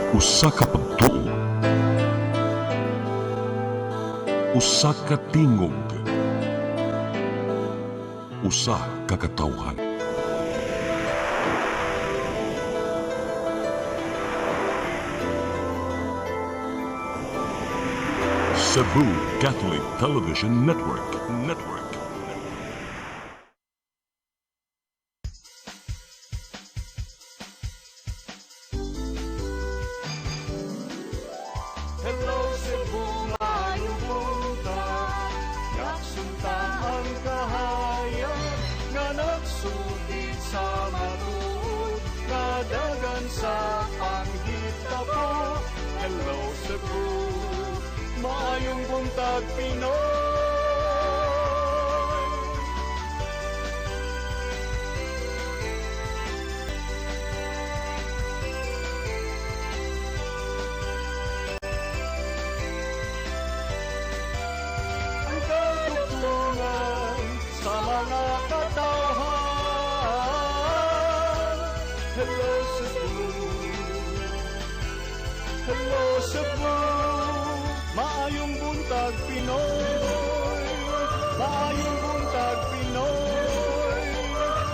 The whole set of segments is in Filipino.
Usa ka pagtuo, usa ka tingog, usa ka katawhan. Cebu Catholic Television Network. Hello Cebu, maayong buntag. Yaksuntan ang kahayag nga nagsulid sa matuod, nadagan sa panghitabo. Hello Cebu, maayong buntag Pinoy. Ang katutulungan sa mga katawhan. Hello Cebu, hello Cebu, maayong buntag Pinoy, maayong buntag Pinoy,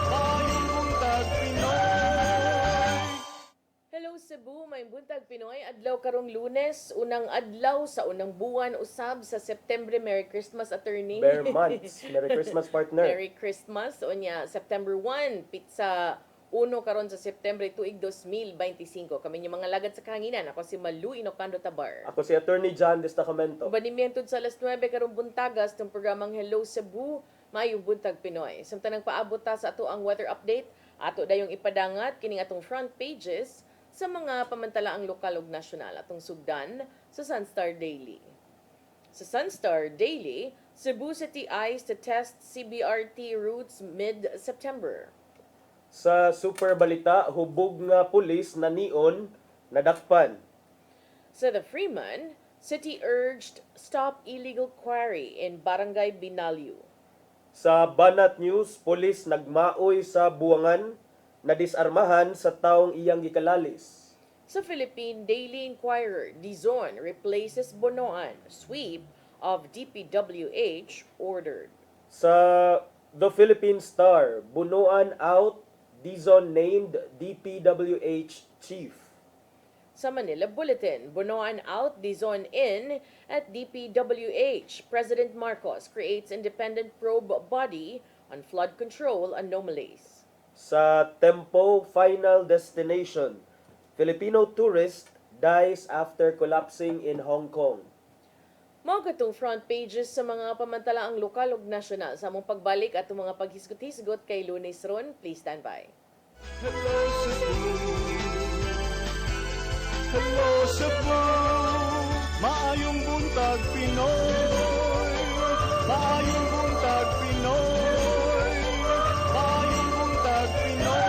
maayong buntag Pinoy. Hello Cebu, may buntag Pinoy. Adlaw karong Lunes, unang adlaw sa unang buwan usab sa September. Merry Christmas, attorney. Bare months. Merry Christmas, partner. Merry Christmas. Unya September 1, pizza uno karon sa September tuig 2025. Kami yung mga lagad sa kahanginan. Ako si Malu Inocando Tabar. Ako si Attorney John Destacamento. Banimientod sa alas 9 karong buntagas ng programang Hello Cebu, Maayong Buntag Pinoy. Samtang paabot ta sa ato ang weather update, ato dayong ipadangat kining atong front pages sa mga pamantalaang lokal ug nasyonal atong sugdan sa Sunstar Daily. Sa Sunstar Daily, Cebu City eyes to test CBRT routes mid-September. Sa Super Balita, hubog nga pulis na neon nadakpan. Sa The Freeman, city urged stop illegal quarry in Barangay Binalyo. Sa Banat News, pulis nagmaoy sa buwangan na disarmahan sa taong iyang gikalalis. Sa Philippine Daily Inquirer, Dizon replaces Bonoan, sweep of DPWH ordered. Sa The Philippine Star, bunuan out, Dizon named DPWH chief. Sa Manila Bulletin, Bonoan out, Dizon in at DPWH. President Marcos creates independent probe body on flood control anomalies. Sa Tempo Final Destination, Filipino tourist dies after collapsing in Hong Kong. Mao katong front pages sa mga pamantalaang lokal ug nasyonal sa among pagbalik at mga paghisgot-hisgot kay Lunes ron. Please stand by. Hello Cebu, hello Cebu, maayong buntag Pinoy, maayong buntag Pinoy, maayong buntag Pinoy.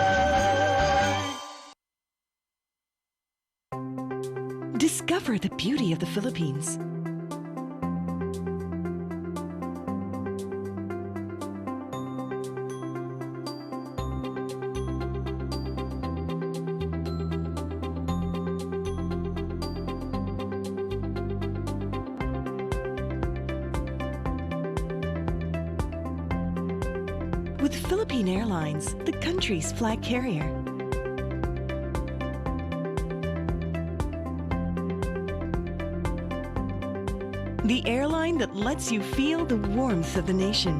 Discover the beauty of the Philippines. With Philippine Airlines, the country's flag carrier. The airline that lets you feel the warmth of the nation.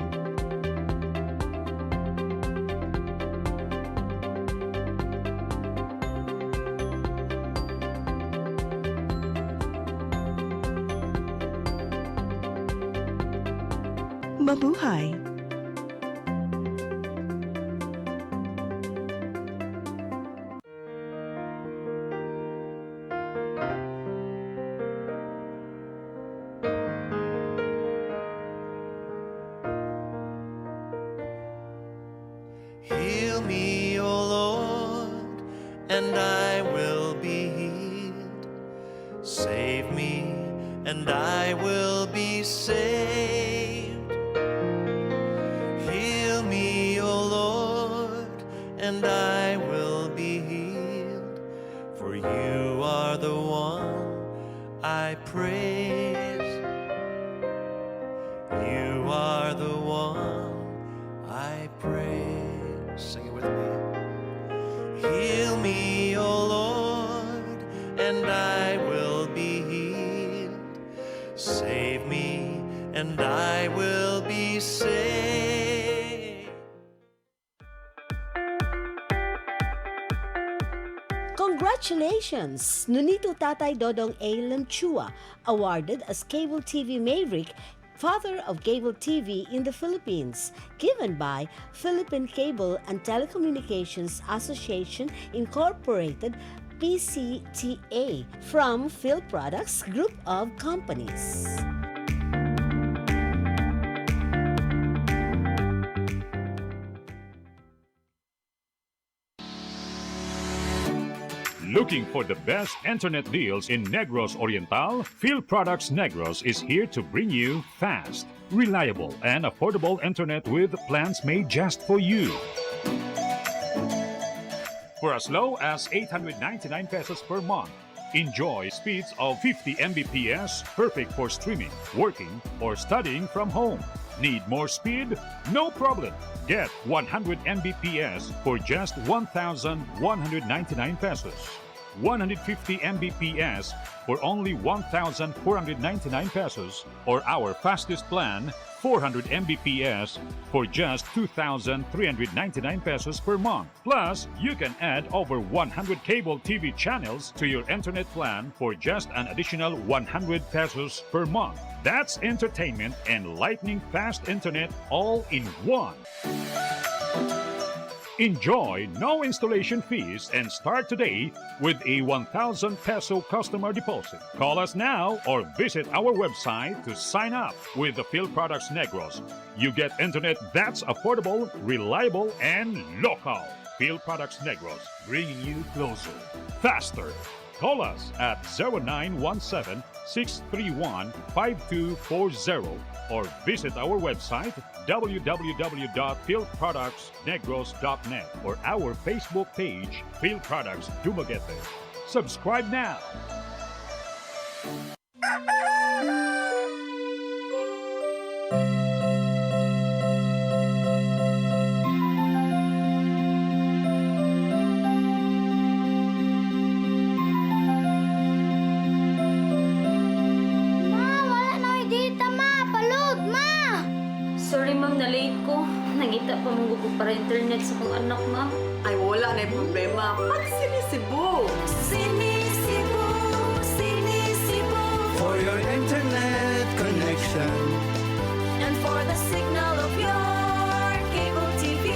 Mabuhay! Heal me, O Lord, and I will be healed. Save me, and I will be saved. Heal me, O Lord, and I will be healed. For you are are the one I praise. You are the one I praise. Sing it with me. Heal me, O Lord, and I will be healed. Save me, and I will be saved. Congratulations! Nunito Tatay Dodong A. Lamchua, awarded as Cable TV Maverick, Father of Cable TV in the Philippines, given by Philippine Cable and Telecommunications Association Incorporated, PCTA, from Phil Products Group of Companies. Looking for the best internet deals in Negros Oriental? Phil Products Negros is here to bring you fast, reliable, and affordable internet with plans made just for you. For as low as 899 pesos per month, enjoy speeds of 50 Mbps, perfect for streaming, working, or studying from home. Need more speed? No problem. Get 100 Mbps for just 1,199 pesos. 150 Mbps for only 1,499 pesos, or our fastest plan, 400 Mbps for just 2,399 pesos per month. Plus, you can add over 100 cable TV channels to your internet plan for just an additional 100 pesos per month. That's entertainment and lightning fast internet all in one. Enjoy no installation fees and start today with a 1,000 peso customer deposit. Call us now or visit our website to sign up with the Phil Products Negros. You get internet that's affordable, reliable, and local. Phil Products Negros, bringing you closer, faster. Call us at 0917-631-5240 or visit our website www.philproductsnegros.net or our Facebook page, Phil Products Dumaguete. Subscribe now. Sorry ma'am, na-late ko. Nangita pa mong gusto para internet sa kong anak ma'am. Ay, wala na yung problema. Pag sinisibo. Sinisibo, sinisibo. For your internet connection, And for the signal of your cable TV.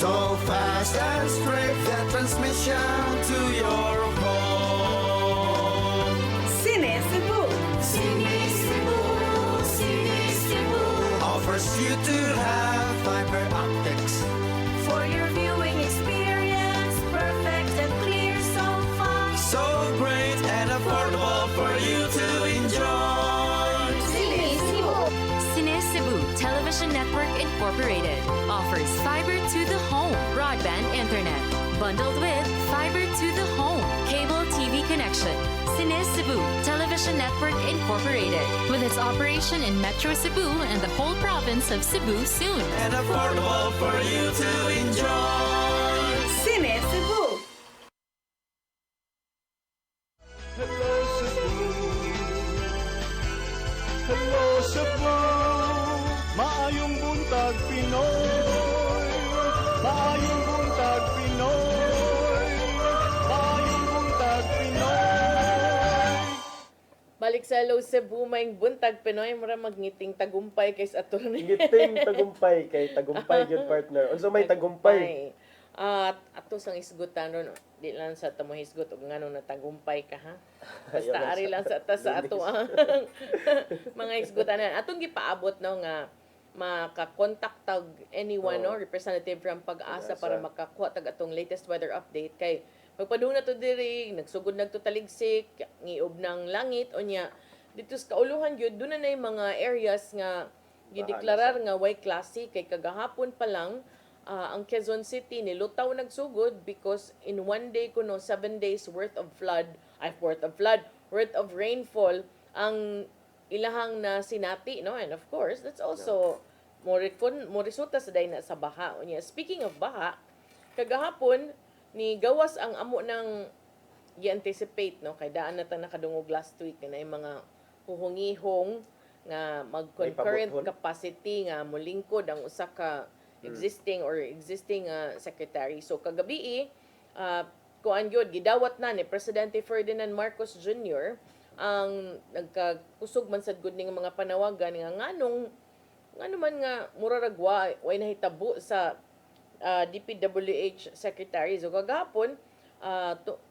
so fast and straight, that transmission to your home. Sinisibo. Sinisibo, sinisibo. Offers you to have fiber optics. For your viewing experience, perfect and clear so far. So great and affordable for you to enjoy. Sinisibo. CEBU Television Network Incorporated offers fiber to the home broadband internet bundled with fiber to the home cable TV connection. CEBU Television Network Incorporated, with its operation in Metro Cebu and the whole province of Cebu soon. And affordable for you to enjoy. Sinisibo. Hello Cebu, hello Cebu, maayong buntag Pinoy, maayong buntag Pinoy, maayong buntag Pinoy. Balik sa Hello Cebu, maing buntag Pinoy, mura magngiting tagumpay kay sa ato ni. Giting tagumpay kay tagumpay gyud partner. Unsa may tagumpay? At ato sang isgutan ron, di lang sa tamo hisgot og ngano na tagumpay ka ha. Basta Ayaw ari lang sa ato ang mga isgutan na. Atong gipaabot no nga maka-contact tag anyone no representative from Pag-asa para makakuha tag atong latest weather update kay pagpadung na to diri nagsugod nagto taligsik ngiob ng langit unya dito sa kauluhan gyud doon na mga areas nga gideklarar nga way klase kay kagahapon pa lang ang Quezon City nilutaw nagsugod because in one day kuno 7 days worth of rainfall ang ilahang na sinati, no? And of course that's also mo resulta sa day na sa baha. Unya, speaking of baha, kagahapon ni gawas ang amo ng i-anticipate, no? Kay daan na ta nakadungog last week na yung mga huhungihong nga mag-concurrent capacity nga molingkod ang usa ka existing secretary. So kagabi kuan gyud gidawat na ni Presidente Ferdinand Marcos Jr. ang nagkakusog man sad gud ning mga panawagan nga nganong man nga muraragwa way nahitabo sa DPWH secretary. So kagahapon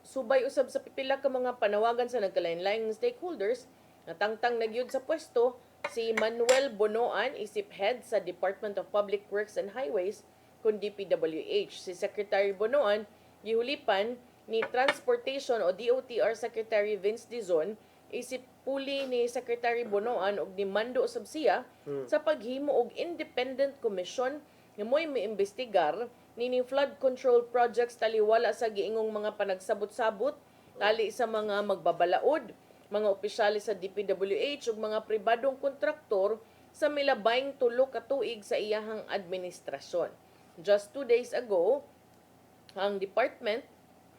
subay usab sa pipila ka mga panawagan sa nagkalain-laing stakeholders natangtang nagyud sa pwesto si Manuel Bonoan, isip head sa Department of Public Works and Highways kun DPWH. Si Secretary Bonoan gihulipan ni Transportation o DOTR Secretary Vince Dizon isip puli ni Secretary Bonoan og ni Mando usab siya sa paghimo og independent commission nga mo'y maimbestigar nining flood control projects taliwala sa giingong mga panagsabot-sabot tali sa mga magbabalaod, mga opisyalis sa DPWH ug mga pribadong kontraktor sa milabayng 3 ka tuig sa iyahang administrasyon. Just 2 days ago, ang department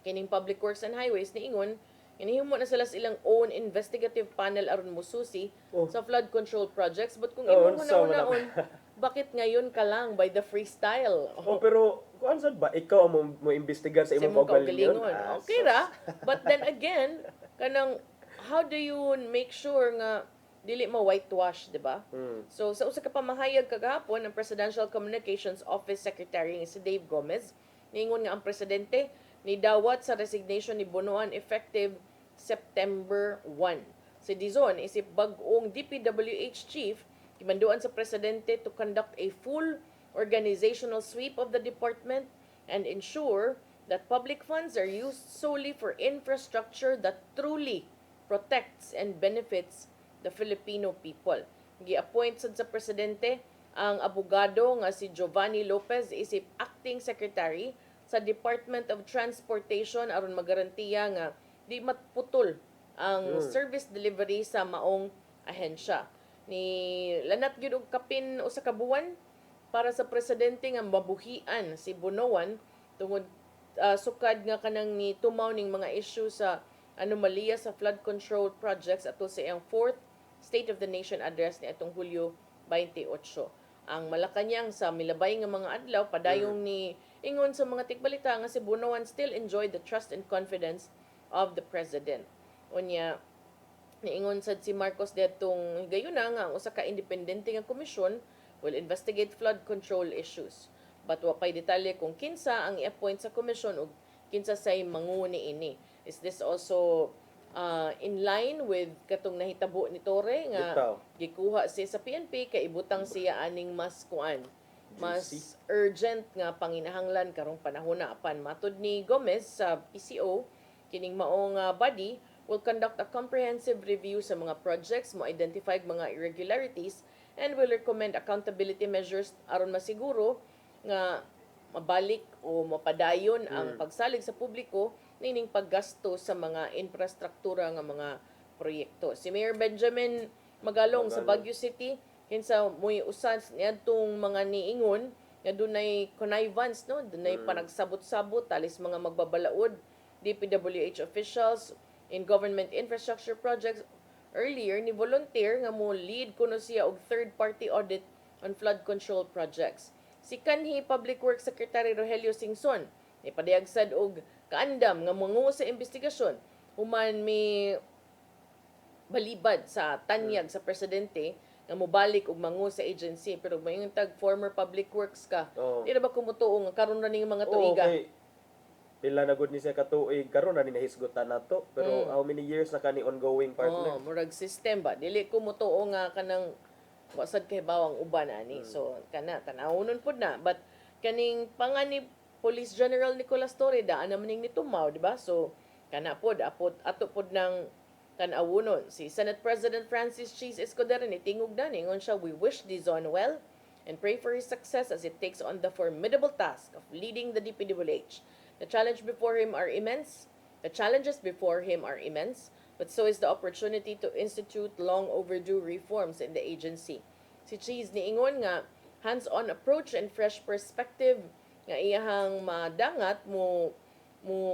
kining Public Works and Highways niingon inihimo na sila ilang own investigative panel aron mosusi sa flood control projects, but kung imo una-unaon bakit ngayon ka lang by the freestyle? Pero kuan sad ba ikaw mo imbestigar sa imong kaugalingon? Okay ra, but then again kanang how do you make sure nga dili mo whitewash, di ba? So sa usa ka pamahayag kagahapon ang Presidential Communications Office Secretary nga si Dave Gomez niingon nga ang presidente ni dawat sa resignation ni Bonoan effective September 1. Si Dizon isip bag-ong DPWH chief gimanduan sa presidente to conduct a full organizational sweep of the department and ensure that public funds are used solely for infrastructure that truly protects and benefits the Filipino people. Gi-appoint sad sa presidente ang abogado nga si Giovanni Lopez isip acting secretary sa Department of Transportation aron magarantiya nga di matputol ang service delivery sa maong ahensya. Ni lanat gyud og kapin usa ka buwan para sa presidente nga mabuhian si Bonoan tungod sukad nga kanang ni tumaw ning mga issue sa anomalya sa flood control projects ato sa iyang 4th State of the Nation address ni atong Hulyo 28. Ang Malacañang sa milabay nga mga adlaw padayong ni ingon sa mga tikbalita nga si Bonoan still enjoyed the trust and confidence of the president. Unya niingon sad si Marcos detong gayuna nga ang usa ka independente nga komisyon will investigate flood control issues. But wa pay detalye kung kinsa ang i-appoint sa komisyon ug kinsa say manguni ini. Is this also in line with katong nahitabo ni Torre nga gikuha siya sa PNP kay ibutang siya aning mas urgent nga panginahanglan karong panahon na apan matud ni Gomez sa PCO kining maong body will conduct a comprehensive review sa mga projects mo identify mga irregularities and will recommend accountability measures aron masiguro nga mabalik o mapadayon ang pagsalig sa publiko nining paggasto sa mga infrastruktura nga mga proyekto. Si Mayor Benjamin Magalong sa Baguio City kinsa moy usan niadtong mga niingon nga dunay connivance, no, dunay panagsabot-sabot talis mga magbabalaod DPWH officials in government infrastructure projects. Earlier ni volunteer nga mo lead kuno siya og third party audit on flood control projects. Si kanhi Public Works Secretary Rogelio Singson ipadayag sad og kaandam nga mangu sa investigasyon human mi balibad sa tanyag sa presidente nga mobalik og mangu sa agency pero mayon tag former public works ka di na ba kumutuo nga karon ra ning mga tuiga pila na gud ni siya ka tuig karon na ni nahisgutan nato pero how many years na kani ongoing partner murag system ba dili kumutuo nga kanang wasad kay bawang uban ani so kana tanawon pud na but kaning pangani Police General Nicolas Torre daan naman ning nitumaw, di ba? So kana pod ato pod ng tanawunon si Senate President Francis Cheese Escudero ni tingog na ningon siya we wish Dizon well and pray for his success as he takes on the formidable task of leading the DPWH. The challenges before him are immense, but so is the opportunity to institute long overdue reforms in the agency. Si Cheese niingon nga hands-on approach and fresh perspective nga iyahang madangat mo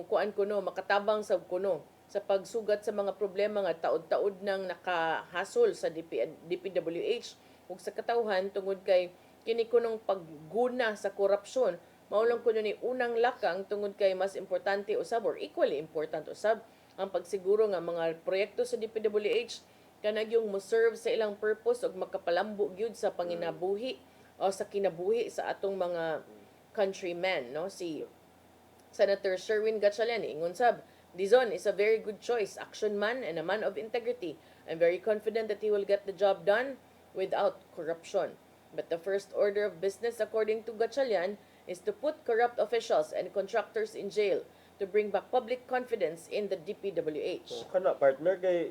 kuan kuno makatabang sab kuno sa pagsugat sa mga problema nga taod-taod nang nakahasol sa DPWH ug sa katawhan tungod kay kini kunong pagguna sa korupsyon. Maulang kuno ni unang lakang tungod kay mas importante usab or equally important usab ang pagsiguro nga mga proyekto sa DPWH kanang yung mo-serve sa ilang purpose ug makapalambo gyud sa panginabuhi o sa kinabuhi sa atong mga countrymen, no? Si Senator Sherwin Gatchalian ingon sab, Dizon is a very good choice, action man and a man of integrity. I'm very confident that he will get the job done without corruption. But the first order of business, according to Gatchalian, is to put corrupt officials and contractors in jail to bring back public confidence in the DPWH. Kana partner kay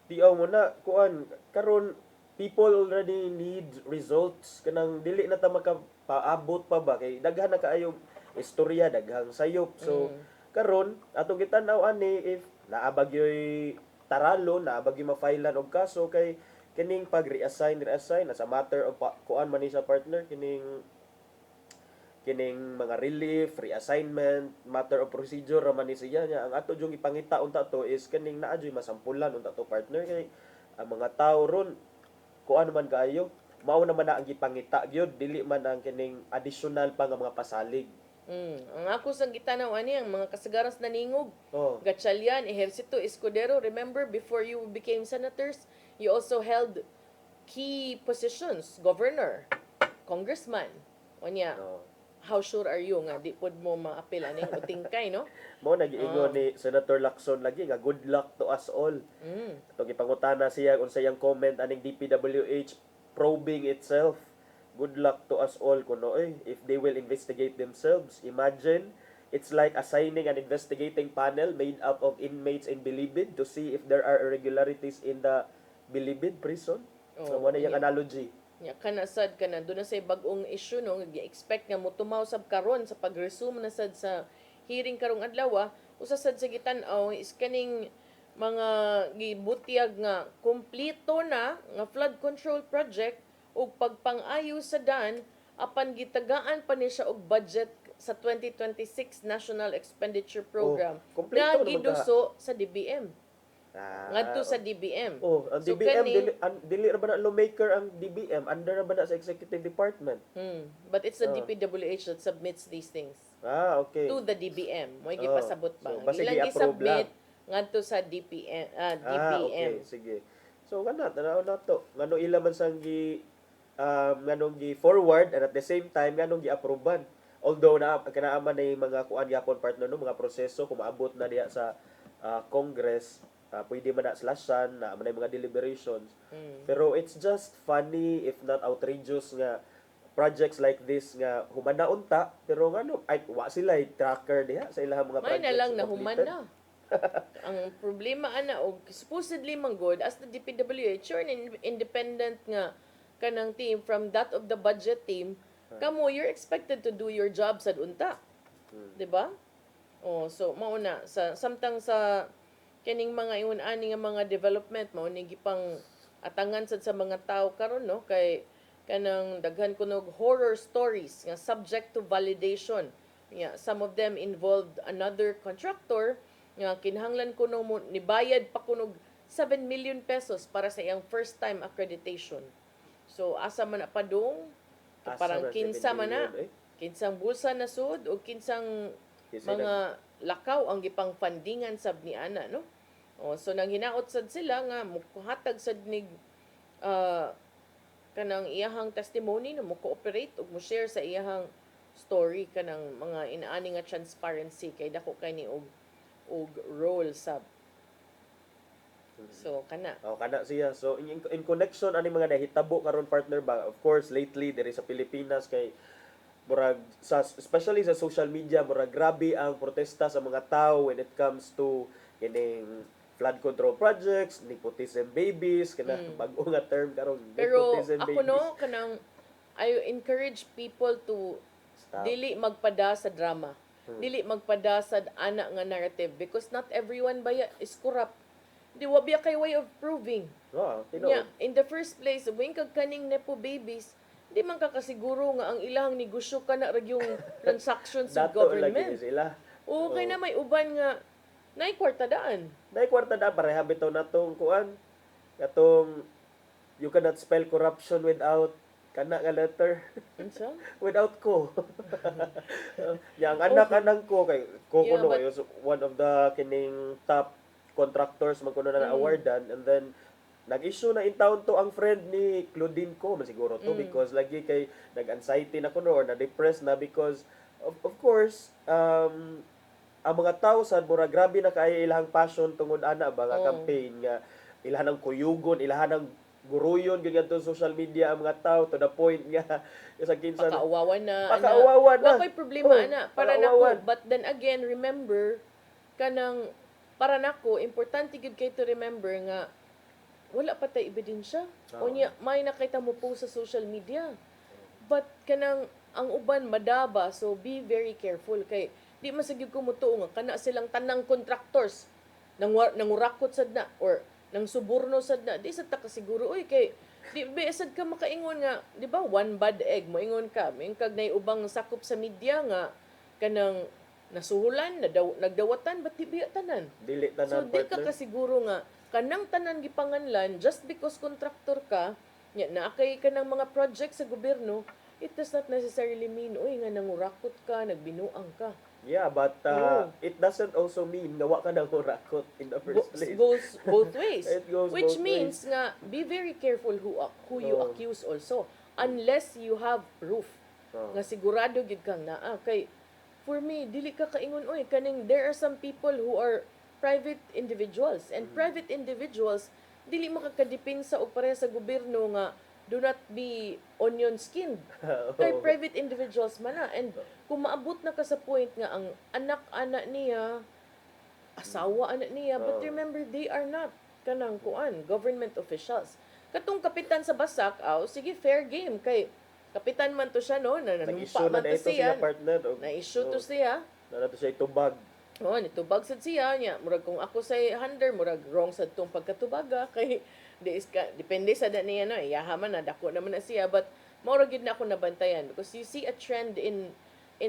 tiaw mo na kuan karon people already need results kanang dili na ta makapaabot pa ba kay daghan na kaayo istorya daghang sayop. So karon atong gitan-aw ani if naabag yoy taralo naabag yoy mafailan og kaso kay kining pag-reassign as a matter of kuan man ni sa partner kining mga relief, reassignment, matter of procedure raman ni siya niya. Ang ato jung ipangita unta to is kining naa joy masampulan unta to partner kay ang mga tawo ron kuan man kaayo mao naman na ang gipangita gyud dili man ang kining additional pa nga mga pasalig. Ang ako sa gitanaw ani ang mga kasagaras naningog. Oh. Gatchalian, Ejercito Escudero, remember before you became senators, you also held key positions, governor, congressman. Onya. Oh. How sure are you nga di pod mo maapil aning utingkay, no? Mo nag-iingon ni Senator Lacson lagi nga good luck to us all. Itong ipangutana siya unsay yang comment aning DPWH probing itself. Good luck to us all kuno if they will investigate themselves. Imagine it's like assigning an investigating panel made up of inmates in Bilibid to see if there are irregularities in the Bilibid prison. So mo na yung analogy. Ya kana sad kana do na say bag-ong issue no gi-expect nga motumaw sab karon sa pag-resume na sad sa hearing karong adlaw usa sad sa gitan-aw is kaning mga gibutyag nga kompleto na nga flood control project ug pagpang-ayo sa dan apan gitagaan pa ni siya og budget sa 2026 National Expenditure Program na giduso sa DBM. Ngadto sa DBM. Ang So, DBM kani- dili ra ba na lawmaker ang DBM, under ra ba na sa executive department? But it's the DPWH that submits these things Okay. to the DBM. Mo gipasabot ba? So, basta Ilang i-approve gi-submit ngadto sa DBM. Okay, sige. So kana tanaw na to. Ngano ila man sang nganong gi forward and at the same time nganong gi-approvean. Although na kanaaman na yung mga kuan gyapon partner no, mga proseso kung maabot na diha sa Congress, pwede man na slashan na man mga deliberations. Pero it's just funny if not outrageous nga projects like this nga humana unta pero ngano ay wa sila tracker diha sa ilang mga May projects. na lang na human na. Ang problema ana og supposedly man good as the DPWH you're an independent nga kanang team from that of the budget team kamo you're expected to do your job sad unta. 'Di ba? So mauna sa samtang sa kining mga ingon ani nga mga development mao ni gipang atangan sad sa mga tao karon no kay kanang daghan kuno horror stories nga subject to validation. Yeah, some of them involved another contractor nga kinahanglan kuno mo nibayad pa kuno 7 million pesos para sa iyang first time accreditation. So asa man na padung parang kinsa man na kinsang bulsa na sud o kinsang mga lakaw ang gipang fundingan sab ni ana no. So nang hinaot sad sila nga muhatag sad nig kanang iyahang testimony no mo cooperate ug mo share sa iyahang story kanang mga inaani nga transparency kay dako kay ni og role sab. So kana. Kana siya. So in connection ani mga nahitabo karon partner ba, of course lately diri sa Pilipinas kay murag especially sa social media murag grabe ang protesta sa mga tao when it comes to kining flood control projects, nepotism babies, kana bag-o nga term karon, pero nepotism ako babies. no kanang I encourage people to Stop. dili magpada sa drama. Dili magpada sa ana nga narrative because not everyone baya is corrupt. Di wa biya kay way of proving. Tinuod. Yeah, in the first place, when kag kaning nepo babies, di man ka kasiguro nga ang ilang negosyo kana rag yung transactions sa Dato lagi ni government. sila. O kay na may uban nga nay kwartadaan. Dahil kwarta na, pareha bitaw na itong kuan. Katong, you cannot spell corruption without kana nga letter. Unsa? Without ko. Yang anak-anak ko, kay ko Yeah, kuno but- kayo, one of the kining top contractors magkuno na awardan, and then nag-issue na in town to ang friend ni Claudine ko man siguro to because lagi kay nag-anxiety na kuno or na-depressed na because of course ang mga tao sad mura grabe na kay ilahang passion tungod ana ba nga campaign nga ilahan ng kuyugon, ilahan ng guruyon gyud sa social media ang mga tao to the point nga sa kinsa Pakaawawan na. Pakaawawan na. Wa ko'y problema, Oh, ana. Para nako. pakaawawan. But then again, remember, kanang, para nako, importante gud kay to remember nga, wala pa tayo ebidensya. O niya, may nakita mo po sa social media. But kanang, ang uban madaba, so be very careful. Kay, di masagib ko mo to, nga, kana silang tanang contractors, nangurakot sad na, or nang suborno sad na, di sa ta kasiguro, uy, kay, di ba, sad ka makaingon nga, di ba, one bad egg, moingon ka, may kag na ubang sakop sa media nga, kanang, nasuhulan, nagdawatan, ba't di biya tanan? dili So, tanan di ka partner. kasiguro nga, kanang tanan gipanganlan, just because contractor ka, nya, naakay ka ng mga project sa gobyerno, it does not necessarily mean, uy, nga nangurakot ka, nagbinuang ka. Yeah, but it doesn't also mean na wa ka nang hurakot in the first place. Goes both ways. It goes Which both means nga, be very careful who you accuse also. Unless you have proof. Nga sigurado gid kang naa. Kay, for me, dili ka kaingon, oy, kaning, there are some people who are private individuals. And private individuals, dili makakadipin sa o pareha sa gobyerno nga, do not be onion skinned. Kay private individuals man na. And kung maabot na ka sa point nga ang anak-anak niya, asawa anak niya, but remember, they are not kanang kuan, government officials. Katong kapitan sa Basak, sige, fair game. Kay kapitan man to siya, no? Nanumpa Nag-issue man na to ito siya. siya partner. Na-issue to siya. Na to siya itubag. Nitubag sad siya niya. Murag kung ako sa hander, murag wrong sa tong pagkatubaga. Kay, depende sa da niya, no? Iyahaman na, dako naman na siya. But, maurag yun na ako nabantayan. Because you see a trend in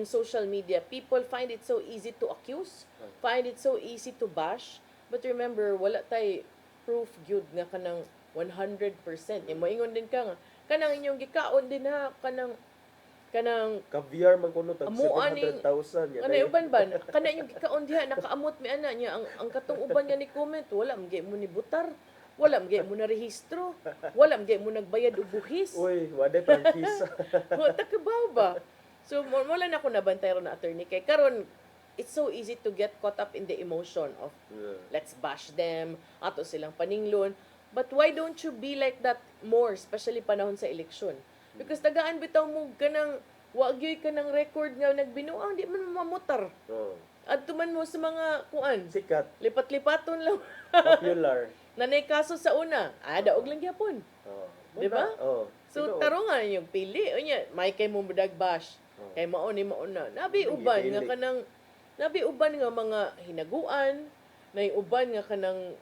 social media. People find it so easy to accuse. Find it so easy to bash. But remember, wala tay proof gyud nga kanang 100%. Yung moingon din ka nga, kanang inyong gikaon din ha, kanang Caviar man kuno tag Amo, aning- 700,000 yan. Ano uban ba? Kana yung gikaon diha nakaamot mi ana niya ang katong uban niya ni comment wala man gyud mo ni butar. Wala man gyud mo na rehistro. Wala man gyud mo nagbayad og buhis. Uy, wala prangkisa. Wa takabaw ba? So wala na ako nabantay ron na attorney kay karon it's so easy to get caught up in the emotion of let's bash them, ato silang paninglon. But why don't you be like that more, especially panahon sa eleksyon? Because tagaan bitaw mo ganang wagyoy ka ng record nga nagbinuang di man mamutar. Adto man mo sa mga kuan. Sikat, Lipat-lipaton lang. popular. Nanay kaso sa una, daog lang gyapon. Di ba? So taro nga yung pili. Unya, may kay mo mudag bash. Kay mao ni mao na. Nabi uban nga kanang mga hinaguan, nay uban nga kanang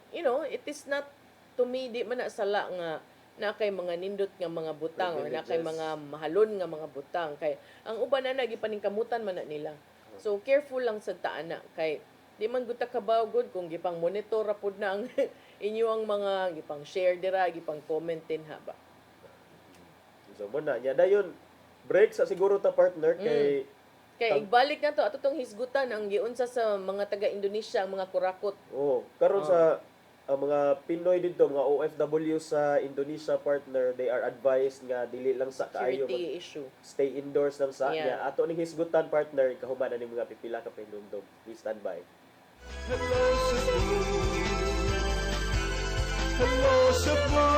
it is not to me di man na sala nga na kay mga nindot nga mga butang or na kay mga mahalon nga mga butang kay ang uban na gipaningkamutan man na nila. So careful lang sa taana kay di man gud ta kabaw gud kung gipang monitor ra pud na ang inyo ang mga gipang share dira, gipang comment din ha ba. So mo na nya dayon break sa siguro ta partner kay Kay igbalik na to ato tong hisgutan ang giunsa sa mga taga Indonesia ang mga kurakot. karon sa ang mga Pinoy dito, mga OFW sa Indonesia partner, they are advised nga dili lang sa kaayo Security issue. stay indoors lang sa Yeah. nya. Ato ning hisgutan partner, kahuman na ni mga pipila ka pinundog. Please stand by. Hello Cebu. Hello Cebu.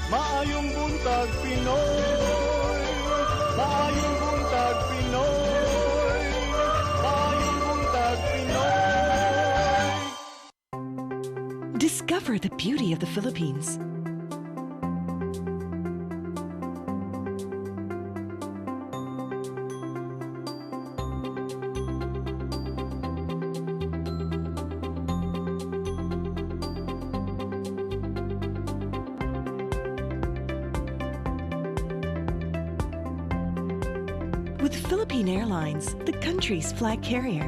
Maayong buntag Pinoy. Maayong buntag Pinoy. Maayong buntag Pinoy. Discover the beauty of the Philippines. with Philippine Airlines, the country's flag carrier.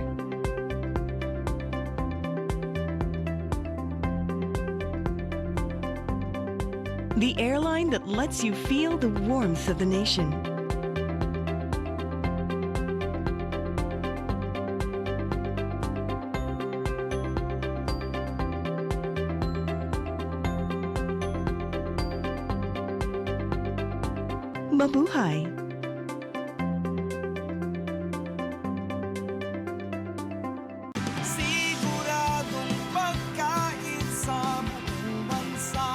The airline that lets you feel the warmth of the nation. Mabuhay! Siguradong pagkain sa buong bansa.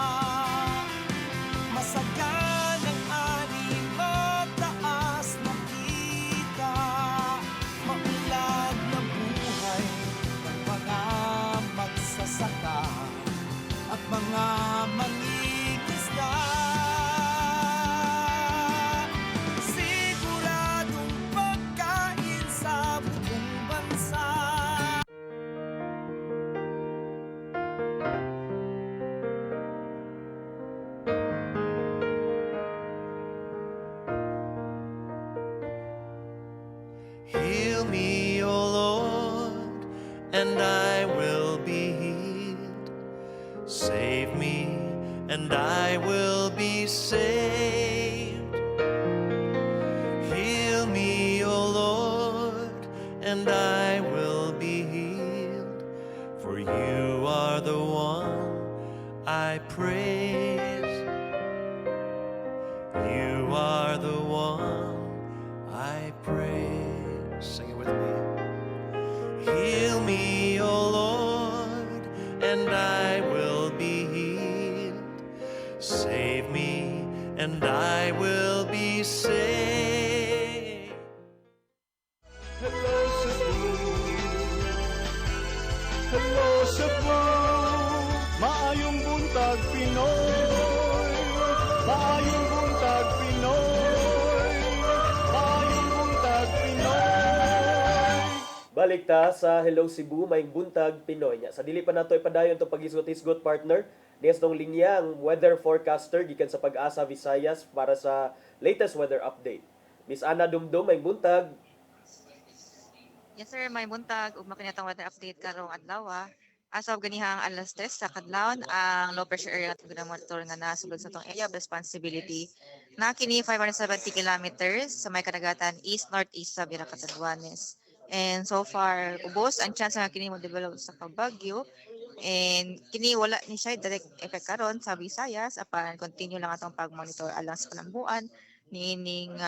Masaganang ani, mataas na kita. Maunlad na buhay ng mga magsasaka at mga mangingisda. Siguradong pagkain sa buong bansa. Heal me, O Lord, and I will be healed. Save me, and I will be saved. Heal me, O Lord, and I will be healed. For you are the one I praise. You are the one I praise. Sing it with me. Heal me, O Lord, and I will be healed. Save me, and I will be saved. Hello Cebu, hello Cebu, maayong buntag Pinoy, maayong buntag Pinoy, maayong buntag Pinoy. Balik ta sa Hello Cebu, Maayong Buntag, Pinoy. Sa dili pa nato ipadayon itong pag-isgot-isgot partner, niyas nung linya ang weather forecaster gikan sa Pag-asa Visayas para sa latest weather update. Miss Ana Dumdum, Maayong Buntag. Yes sir, may buntag ug makinatang weather update karong adlaw. As of ganihang alas 3 sa kadlawon, ang low pressure area at monitor nga nasulod sa tong area of responsibility na kini 570 kilometers sa may kadagatan east-northeast sa Vira Catanduanes. And so far, ubos ang chance nga kini mo develop sa kabagyo. And kini wala ni siya direct effect karon sa Visayas apan continue lang atong pag-monitor alang sa kalambuan niining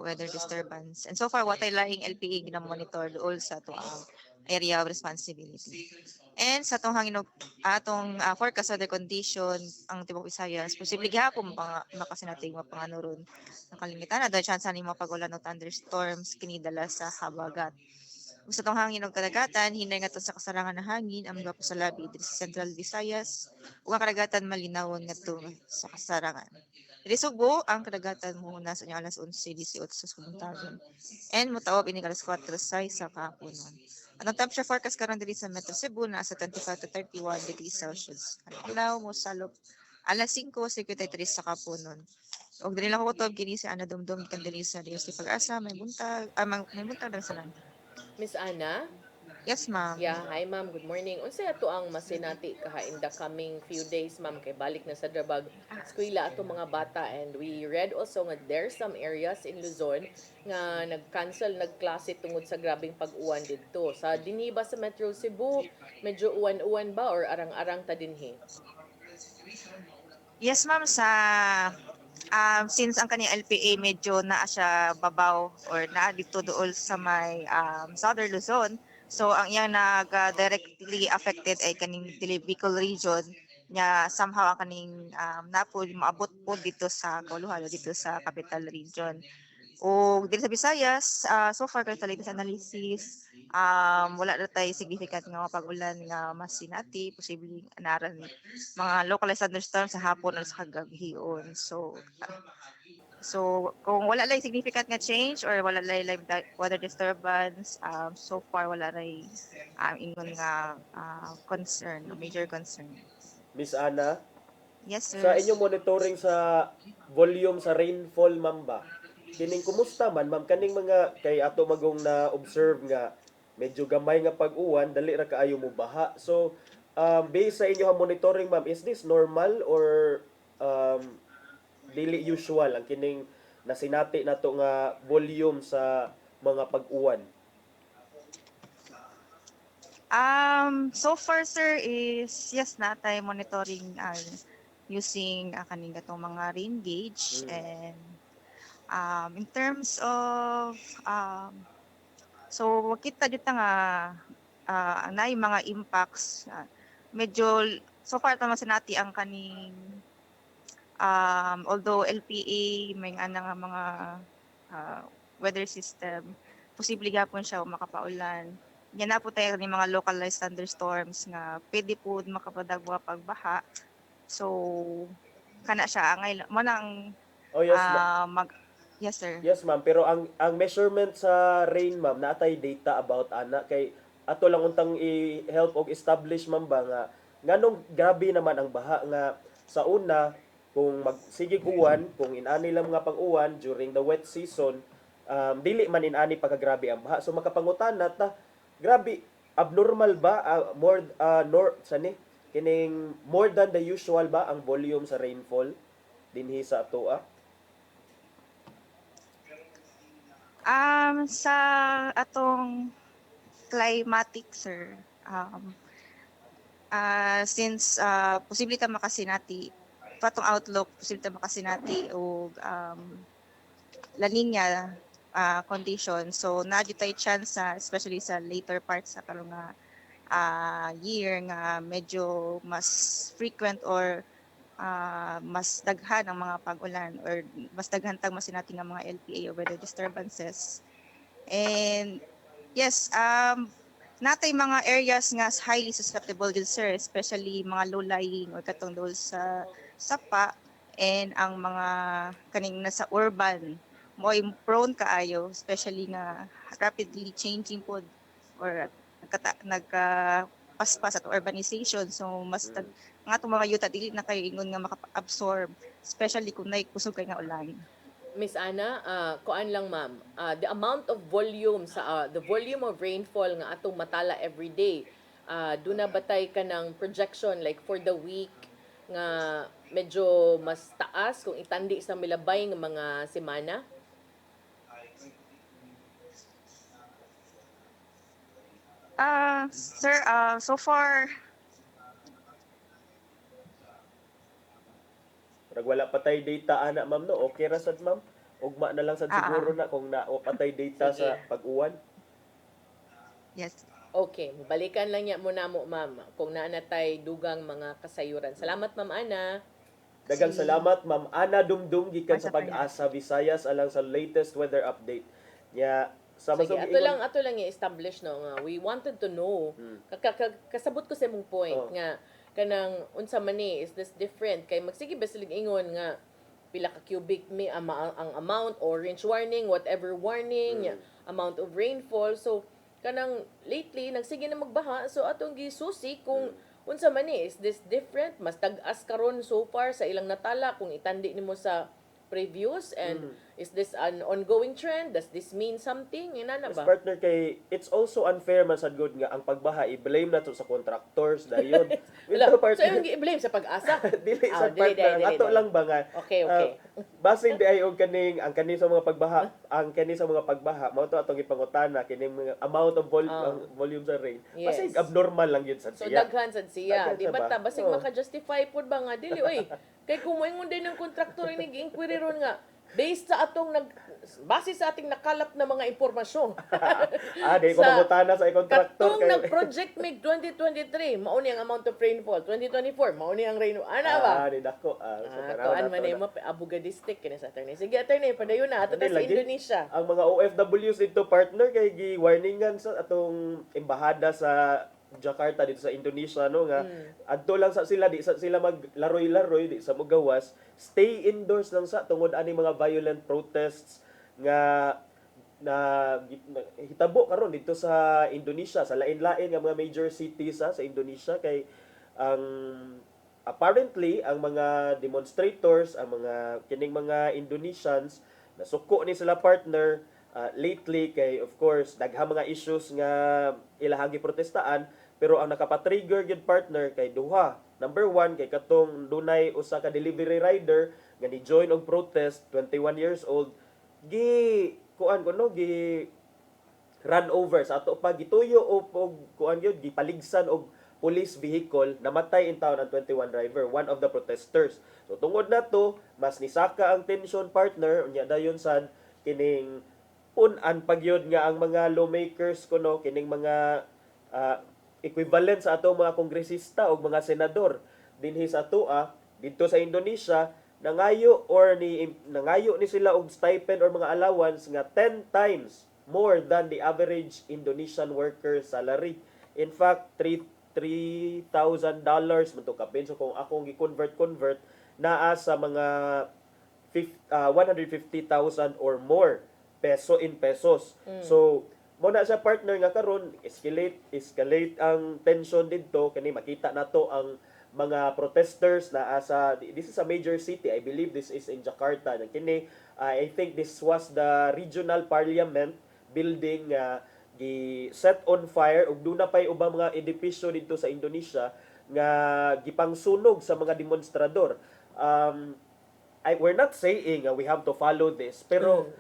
weather disturbance. And so far, what I laing LPA gina-monitor dool sa to ang area of responsibility. And sa atong forecast weather condition, ang tibok Visayas, posible gihapon makasinatig mapanganuron. Ang kalimitan na dahil chance ni mapagulan o thunderstorms kinidala sa habagat. Sa itong hangin ng kadagatan, hinay nga to sa kasarangan ng hangin, ang mga po sa labi dito sa Central Visayas, ug ang kadagatan malinawon nga to sa kasarangan. Dili Subo, ang kadagatan mo na sa alas 11:18 sa Buntagan. And mutaob ini alas 4:06 sa kahaponon. Ang temperature forecast karon diri sa Metro Cebu na sa 25 to 31 degrees Celsius. Ang adlaw mo salop alas 5:53 sa kahaponon. Og dili lang ko kutob kini si Ana Dumdum kan diri sa DST Pag-asa, may buntag, may buntag lang sa lang. Miss Ana? Yes, ma'am. Yeah, hi ma'am, good morning. Unsay ato ang masinati kaha in the coming few days, ma'am, kay balik na sa drabag eskwela ato mga bata, and we read also nga there some areas in Luzon nga nag-cancel nagklase tungod sa grabing pag-uwan didto. Sa dinhi ba sa Metro Cebu, medyo uwan-uwan ba or arang-arang ta dinhi? Yes, ma'am, since ang kanyang LPA medyo naa siya babaw or naa dito dool sa may Southern Luzon, so ang iyang directly affected ay kaning dili Bicol region nya somehow ang kaning napod maabot po dito sa Kauluhan dito sa Capital Region. O dito sa Visayas, so far kay sa latest analysis, wala na tayo significant nga mga pag-ulan nga mas sinati, posibleng anaran mga localized thunderstorms sa hapon o sa kagabihion. So kung wala lang significant nga change or wala lang live weather disturbance, so far wala ray ingon nga concern, major concern. Miss Ana, Yes, sir. sa inyong monitoring sa volume sa rainfall, ma'am ba? kining kumusta man ma'am kaning mga kay ato magong na observe nga medyo gamay nga pag-uwan dali ra kaayo mo baha. So based sa inyong monitoring ma'am, is this normal or um, dili usual ang kining nasinati nato nga volume sa mga pag-uwan? So far sir is yes natay monitoring using kaning gatong mga rain gauge, and in terms of so kita dito nga naay mga impacts, medyo so far tama sinati ang kaning although LPA may nga nga mga ah, weather system, posible gapon siya makapaulan. Yan na po tayo ni mga localized thunderstorms nga pwede po makapadagwa pagbaha. So kana siya angay mo nang Oh yes ma'am. yes sir. Yes ma'am, pero ang measurement sa rain ma'am natay data about ana kay ato lang untang i-help og establish ma'am ba nga nganong grabe naman ang baha nga sa una kung magsigig uwan, kung inani lang nga pag-uwan during the wet season, dili man inani pagkagrabe ang baha. So makapangutana ta, grabe abnormal ba more kining more than the usual ba ang volume sa rainfall dinhi sa atoa? Sa atong climatic sir, since posible ta makasinati patong outlook, posible ta makasinati og La Nina condition. So na tay chance especially sa later parts sa karong nga year nga medyo mas frequent or mas daghan ang mga pag-ulan or mas daghan tag masinati nga mga LPA or weather disturbances. And yes, natay mga areas nga highly susceptible din sir, especially mga low-lying or katong those sa sapa, and ang mga kaning nasa urban mo prone kaayo, especially nga rapidly changing pod or nagpaspas at urbanization. So mas nga itong mga yuta dili na kayo ingon nga maka-absorb, especially kung kusog kay nga ulan. Miss Ana, kuan lang ma'am, the amount of volume sa the volume of rainfall nga atong matala every day, do na batay ka ng projection like for the week nga medyo mas taas kung itandi sa milabay nga mga semana? Sir, so far Rag wala patay data ana ma'am no. Okay ra sad ma'am. Ugma na lang sad siguro na kung na patay data Sige. sa pag-uwan. yes. Okay, balikan lang niya mo namo ma'am kung naa na tay dugang mga kasayuran. Salamat ma'am Ana. Daghang salamat ma'am Ana Dumdum gikan sa Basta pa yan. Pag-asa Visayas alang sa latest weather update. Nya sa Sige, masong ato lang i-establish no nga we wanted to know. Kasabot ko sa imong point Oh. nga kanang unsa man ni is this different kay magsige ba sila ingon nga pila ka cubic ang amount, orange warning, whatever warning, amount of rainfall. So kanang lately nagsige na magbaha, so atong gisusi kung unsa man ni is this different, mas tag-as karon so far sa ilang natala kung itandi nimo sa previous, and is this an ongoing trend? Does this mean something? Inana Yes, ba? partner kay it's also unfair man sad good nga ang pagbaha i-blame nato sa contractors dayon. Wala, Ito, so partner. yung i-blame sa pag-asa? Dili Ah, sa partner. Ato lang ba nga? Okay, okay. Basin di ay og kaning ang kani sa mga pagbaha, ang kani sa mga pagbaha mao to atong ipangutana kining mga amount of ang volume sa rain. Yes. Basig abnormal lang yun sa So siya. daghan sad siya. Daghan Di siya ba ba? ta basig Oo. maka-justify pud ba nga dili oy. Kay kung moingon din ng kontraktor ini inquiry ron nga based sa atong base sa ating nakalap na mga impormasyon. Di ko mangutana sa contractor Katong nag-project mig 2023, mao ni ang amount of rainfall. 2024, mao ni ang rainfall. Ana ba? Di dako. So, Kuan man ay mo abugadistic kini sa attorney. Sige attorney, padayon na ato ta sa lagi, Indonesia. ang mga OFWs dito partner kay gi-warningan sa atong embahada sa Jakarta dito sa Indonesia no nga adto lang sa sila di sa sila maglaroy-laroy di sa mugawas, stay indoors lang sa tungod ani mga violent protests nga na hitabo karon dito sa Indonesia sa lain-lain nga mga major cities sa Indonesia kay ang apparently ang mga demonstrators, ang mga kining mga Indonesians nasuko ni sila partner lately kay of course daghang mga issues nga ilahang giprotestaan, pero ang nakapatrigger gyud partner kay duha. Number one, kay katong dunay usa ka delivery rider nga ni join og protest, 21 years old, kuan ko no, run over sa ato pa, gituyo og kuan gyud, gipaligsan og police vehicle, namatay in town ang 21 driver, one of the protesters. So tungod na to, mas nisaka ang tension partner, unya dayon sad kining punan pagyod nga ang mga lawmakers kuno, kining mga equivalent sa atong mga kongresista o mga senador dinhi sa atoa dito sa Indonesia, nangayo ni sila og stipend or mga allowance nga 10 times more than the average Indonesian worker salary. In fact, $3,000 man to kapin. So kung akong i-convert naa sa mga 150,000 or more peso in pesos. So mo na siya partner nga karon escalate ang tension didto, kani makita nato ang mga protesters na asa, this is a major city, I believe this is in Jakarta na kini, I think this was the regional parliament building gi set on fire ug duna pay ubang mga edipisyo dito sa Indonesia nga gipangsunog sa mga demonstrador. We're not saying we have to follow this, pero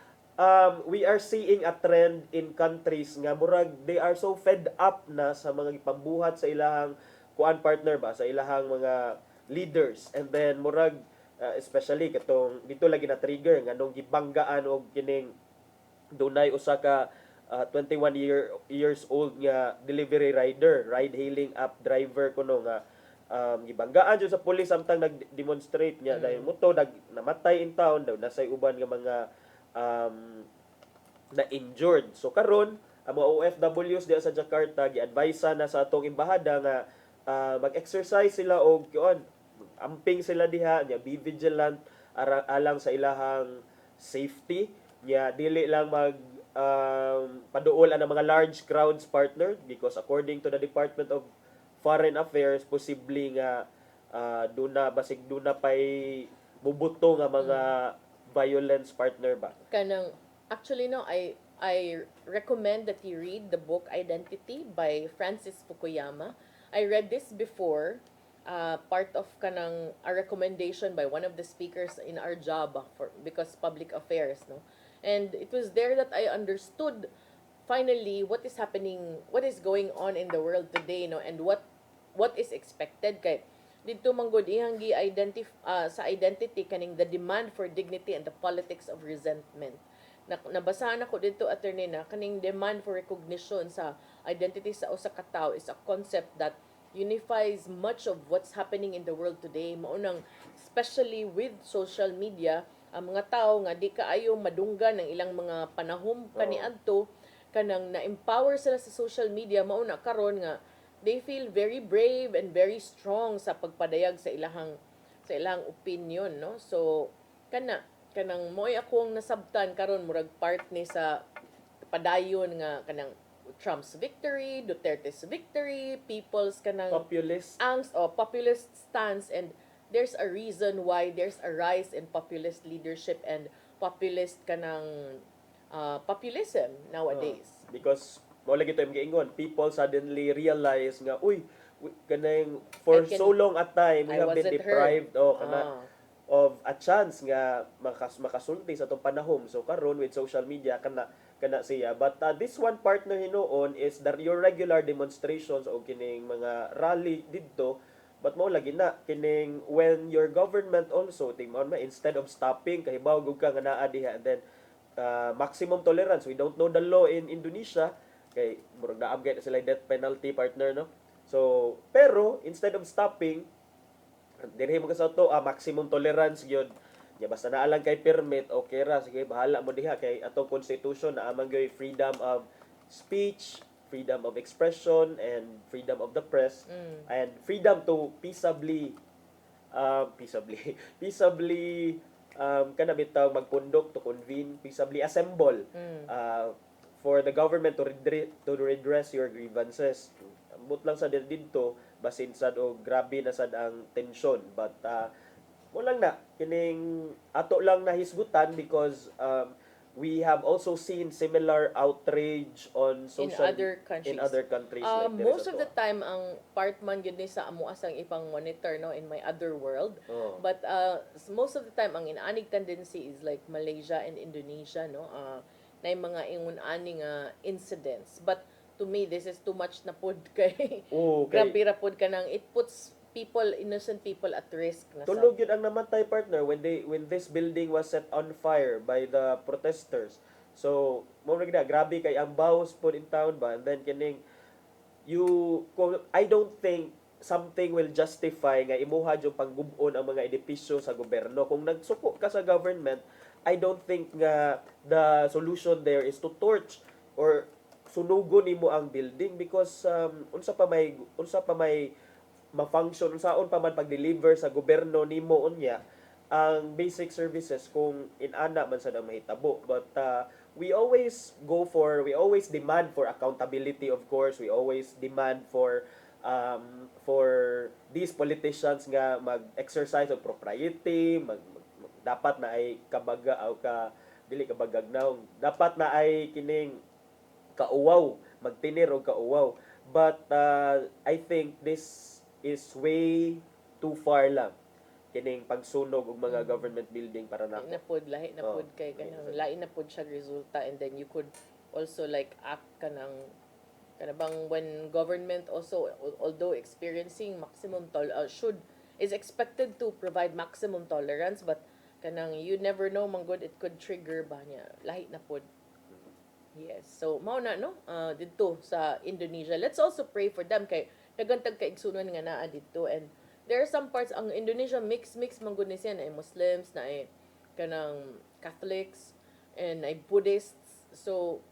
we are seeing a trend in countries nga murag they are so fed up na sa mga ipambuhat sa ilahang kuan partner ba, sa ilahang mga leaders, and then murag especially katong dito lagi na trigger nga nung gibanggaan og kining dunay usa ka 21 years old nga delivery rider, ride hailing app driver kuno nga gibanggaan jud sa pulis samtang nag-demonstrate niya dahil moto namatay in town daw, nasay uban nga mga na injured. So karon ang mga OFWs diya sa Jakarta gi-advise na sa atong embahada nga mag-exercise sila og kuan, amping sila diha, nya be vigilant alang sa ilahang safety, nya dili lang mag paduol ang mga large crowds partner, because according to the Department of Foreign Affairs posible nga basig duna pay mubuto nga mga violence partner ba. Actually no, I recommend that you read the book Identity by Francis Fukuyama. I read this before, part of kanang a recommendation by one of the speakers in our job because public affairs, no. And it was there that I understood finally what is happening, what is going on in the world today, no, and what is expected kay dito manggod ihang sa identity kaning the demand for dignity and the politics of resentment. Nabasahan ako dito, attorney, na kaning demand for recognition sa identity sa usa ka tawo is a concept that unifies much of what's happening in the world today. Maunang especially with social media, ang mga tao nga di kaayo madunggan ng ilang mga panahom kaniadto kanang na-empower sila sa social media, mauna karon nga they feel very brave and very strong sa pagpadayag sa ilahang opinion, no. So kanang moy akong nasabtan karon murag part ni sa padayon nga kanang Trump's victory, Duterte's victory, people's kanang populist populist stance, and there's a reason why there's a rise in populist leadership and populist kanang populism nowadays. Because mo lagi to giingon, people suddenly realize nga kanang for so long a time we have been deprived of a chance nga makasulti sa itong panahon. So karon with social media kana siya. But this one partner hinuon is your regular demonstrations o kining mga rally didto, but mo lagi na kining when your government also instead of stopping kahibaw gud ka nga naa diha, and then maximum tolerance, we don't know the law in Indonesia kay murag naabgay na sila death penalty partner, no. So pero instead of stopping dinhi mo sa to maximum tolerance gyud, ya basta naa lang kay permit, okay ra, sige bahala mo diha kay atong constitution na amang gyud freedom of speech, freedom of expression, and freedom of the press, and freedom to peaceably kana bitaw magpundok, to convene, peaceably assemble for the government to redress your grievances. Ambot lang sa didto basin sad og grabe na sad ang tension, but mo lang na kining ato lang nahisgutan because we have also seen similar outrage on social in in other countries. other countries like there Most is of the time, ang part man yun ni sa amo asang ipang monitor, no, in my other world. Oh. But most of the time, ang inaanig tendency is like Malaysia and Indonesia, no, na yung mga ingon-ani nga incidents. But to me, this is too much na pod kay Oh, grabe ra pod ka nang it puts innocent people at risk. Na tulog yun ang namatay, partner, when this building was set on fire by the protesters. So mo na gina, grabe kay ang baws po in town ba, and then kining I don't think something will justify nga imuha yung panggubon ang mga edipisyo sa gobyerno. Kung nagsuko ka sa government, I don't think nga the solution there is to torch or sunugon nimo ang building because unsa pa may ma-function unsaon pa man pag-deliver sa gobyerno nimo unya ang basic services kung inana man sa mahitabo. But we always demand for accountability, of course. We always demand for these politicians nga mag-exercise of propriety, dapat na ay kabaga o dili kabagagnaw, dapat na ay kining kauwaw, magtinir og kauwaw. But I think this is way too far lang kining pagsunog og mga government building para nako. Lahi na pod kay kanang lain na pod siya resulta, and then you could also like act kanang bang when government also, although experiencing maximum is expected to provide maximum tolerance, but kanang you never know manggod it could trigger ba niya lahi na pod. Yes, so mao na no didto sa Indonesia, let's also pray for them kay nagantag kaigsunon nga naa didto, and there are some parts ang Indonesia mix manggod ni siya na ay Muslims, na ay kanang Catholics, and ay Buddhists. So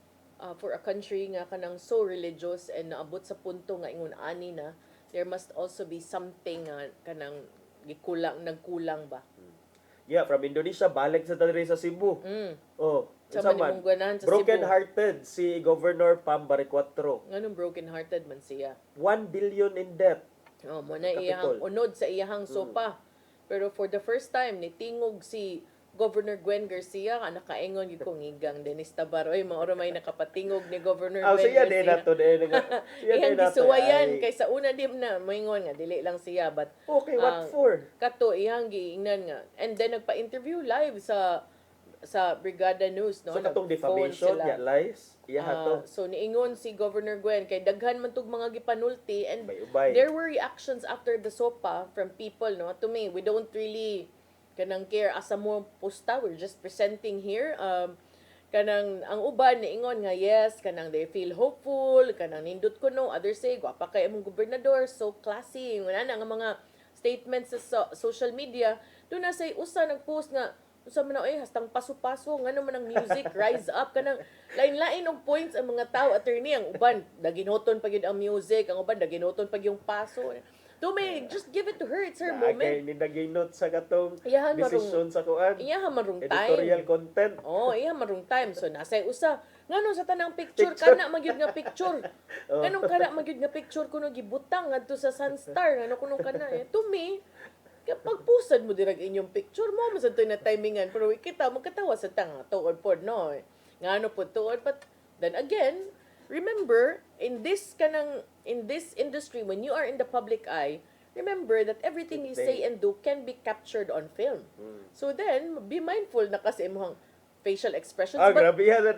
for a country nga kanang so religious and naabot sa punto nga ingon ani na, there must also be something kanang nagkulang ba. Yeah, from Indonesia balik sa diri sa Cebu. Oh, sa man broken-hearted si Governor Pam Baricotro. Nganong broken-hearted man siya? 1 billion in debt. Mo na iyahang unod sa iyahang sopa. Pero for the first time nitingog si Governor Gwen Garcia, nakaingon gid kong igang Dennis Tabaroy, maoro may nakapatingog ni Governor Gwen siya Garcia. Din nato Iyang gisuwayan kay sa una dim na moingon nga dili lang siya, but okay, what for? Kato iyang giingnan nga, and then nagpa-interview live sa Brigada News, no? So katong defamation ya lies iya hato. So niingon si Governor Gwen kay daghan man tug mga gipanulti, and Ubay. there were reactions after the sopa from people, no? To me, we don't really kanang care asa mo posta, we're just presenting here. Kanang ang uban niingon nga yes, kanang they feel hopeful, kanang nindot ko no, others say gwapa kay among gobernador, so classy. Wala na nga mga statements sa social media. Doon na say usa nagpost nga usa man ay hastang paso-paso ngano man ang music rise up, kanang lain-lain og points ang mga tao. Attorney, ang uban daginoton pag yun ang music, ang uban daginoton pag yung paso. To me, just give it to her. It's her moment. Kay ninaginot sa katong Iyahan decision sa kuan. Iyahan marong time. Editorial content. Iyahan marong time. So nasay usa ngano sa tanang picture kana magyud nga picture. Nganong kana magyud nga picture kuno gibutang ngadto sa Sunstar, ngano kuno kana. To me, kapag pusad mo dirag inyong picture mo sa na timingan, pero kita magkatawa sa tanga tuod pod no. Ngano pod tuod, but then again, remember, in this industry, when you are in the public eye, remember that everything you say and do can be captured on film. So then, be mindful na kasi imong facial expressions. Grabe yan.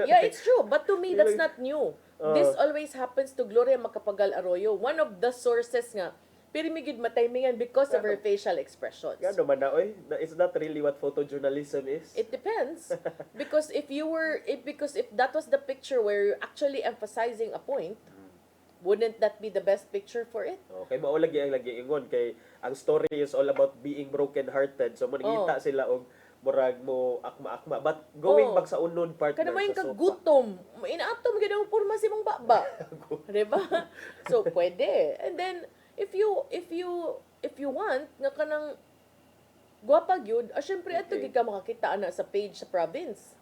Yeah, it's true. But to me, that's not new. This always happens to Gloria Macapagal Arroyo. One of the sources nga, pirimigid matimingan because of her facial expressions. Gano man na, oy? It's not really what photojournalism is. It depends. Because if that was the picture where you're actually emphasizing a point, wouldn't that be the best picture for it? Okay, mao lagi ingon kay ang story is all about being broken-hearted. So maningita sila og murag mo akma-akma. But going back sa unod partner kada may sa kagutom, inaatom gyud ang porma si mong baba. Di ba? So pwede. And then if you want nga kanang gwapa gyud, syempre ato gid ka makakita ana sa page sa province.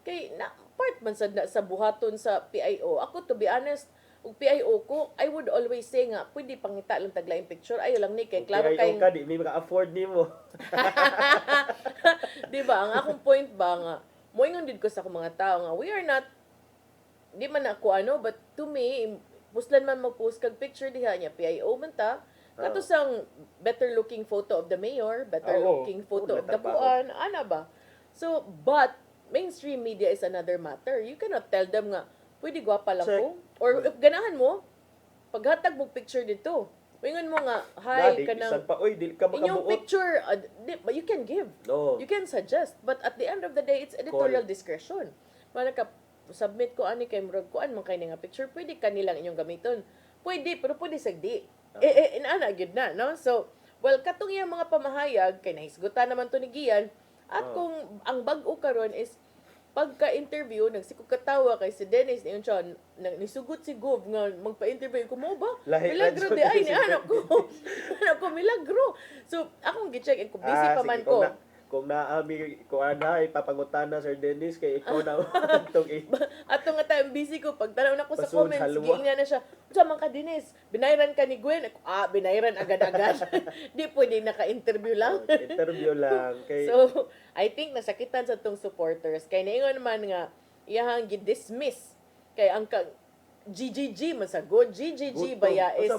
Kay na part man sad na sa buhaton sa PIO. Ako, to be honest, ug PIO ko, I would always say nga, pwede pangita lang taglaing picture. Ayo lang ni kay klaro kay ka, di may maka-afford nimo. di ba? Ang akong point ba nga, moingon din ko sa akong mga tao nga, we are not, di man ako but to me, puslan man mag-post kag picture diha niya, PIO man ta, kato sang better looking photo of the mayor, better looking photo of the puan, ana ba? So, but, mainstream media is another matter. You cannot tell them nga, pwede gwapa lang ko. Or if ganahan mo, paghatag mo picture dito, wingon mo nga, hi, kanang, inyong picture, but you can give. No. You can suggest. But at the end of the day, it's editorial discretion. Mana ka, submit ko ani kay murag kuan man kay nga picture, pwede kanilang inyong gamiton. Pwede, pero pwede sagdi. Inaana gyud na, no? So, well, katong iyang mga pamahayag kay nahisgutan naman to ni Gian, at kung ang bag-o karon is pagka-interview, nagsikog katawa kay si Dennis, niyon siya, nisugot si Gov nga magpa-interview ko mo ba? Milagro di ay ni anak ko. Anak ko, milagro. So, akong gi-check, kung busy pa man ko. Kung naami ko ipapangutan na Sir Dennis kay ikaw na atong Ato nga tayo busy ko pag tanaw na ko sa comments giingnan na siya unsa man ka Dennis binayran ka ni Gwen binayran agad-agad di pwede naka-interview lang kay so I think nasakitan sa tong supporters kay naingon man nga iyahang gi-dismiss kay ang GGG masagod GGG baya is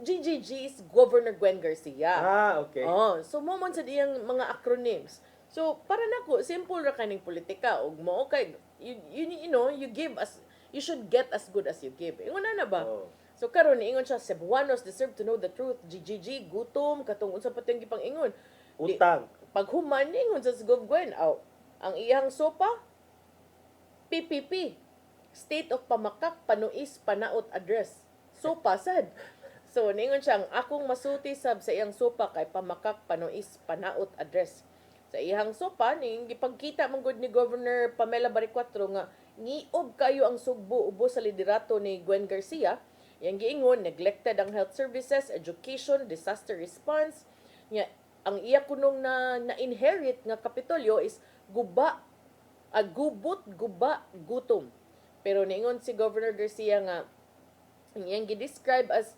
GGG is Governor Gwen Garcia. Okay. So mo man sa diyang mga acronyms. So para nako simple ra kaning politika ug mo kay you know you give as you should get as good as you give. Ingon na ba? So karon niingon siya Cebuanos deserve to know the truth. GGG gutom katong unsa pa tayong gipang-ingon. Utang. Pag human ingon sa Gov Gwen ang iyang sopa PPP State of Pamakak Panuis Panaot Address. Sopa sad. So, ningon siyang, akong masuti sab sa iyang sopa kay Pamakak Panuis Panaot Address. Sa iyang sopa, ning gipagkita man gud ni Governor Pamela Baricuatro nga ngiob kayo ang sugbo ubos sa liderato ni Gwen Garcia. Yang giingon, neglected ang health services, education, disaster response. Nya, ang iya kunong na-inherit nga kapitolyo is guba, guba, gutom. Pero ningon si Governor Garcia nga, iyang gi-describe as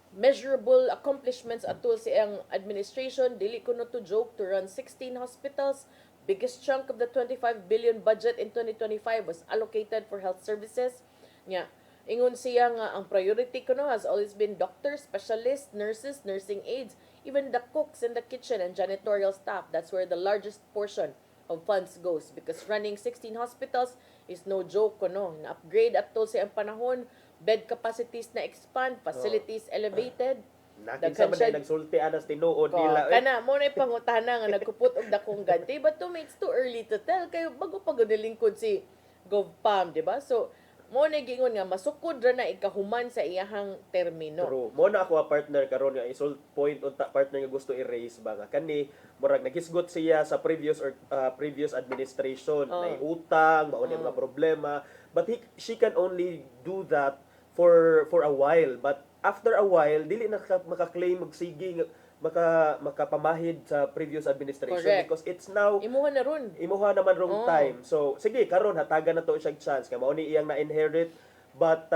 measurable accomplishments atul sa iyang administration. Dili ko no to joke to run 16 hospitals. Biggest chunk of the 25 billion budget in 2025 was allocated for health services. Nya, ingon siya nga ang priority ko no has always been doctors, specialists, nurses, nursing aides, even the cooks in the kitchen and janitorial staff. That's where the largest portion of funds goes because running 16 hospitals is no joke no. Na-upgrade atul sa iyang panahon. Bed capacities na expand, facilities elevated. Nakinsa man nagsulti anas tinuod nila. Kana mo na pangutana nga nagkupot og dakong ganti, but to me it's too early to tell kayo bago pa gudilingkod si GovPam, di ba? So mo na giingon nga masukod ra na ikahuman sa iyahang termino. True. Mo na ako a partner karon nga isol point unta partner nga gusto i-raise ba nga kani murag nagisgot siya sa previous administration, may utang, mao mga problema, but she can only do that for a while, but after a while dili na maka-claim magsige makapamahid sa previous administration. Correct. Because it's now imuha naman wrong time. So sige karon hatagan na to siyang chance kay mao ni iyang na-inherit, but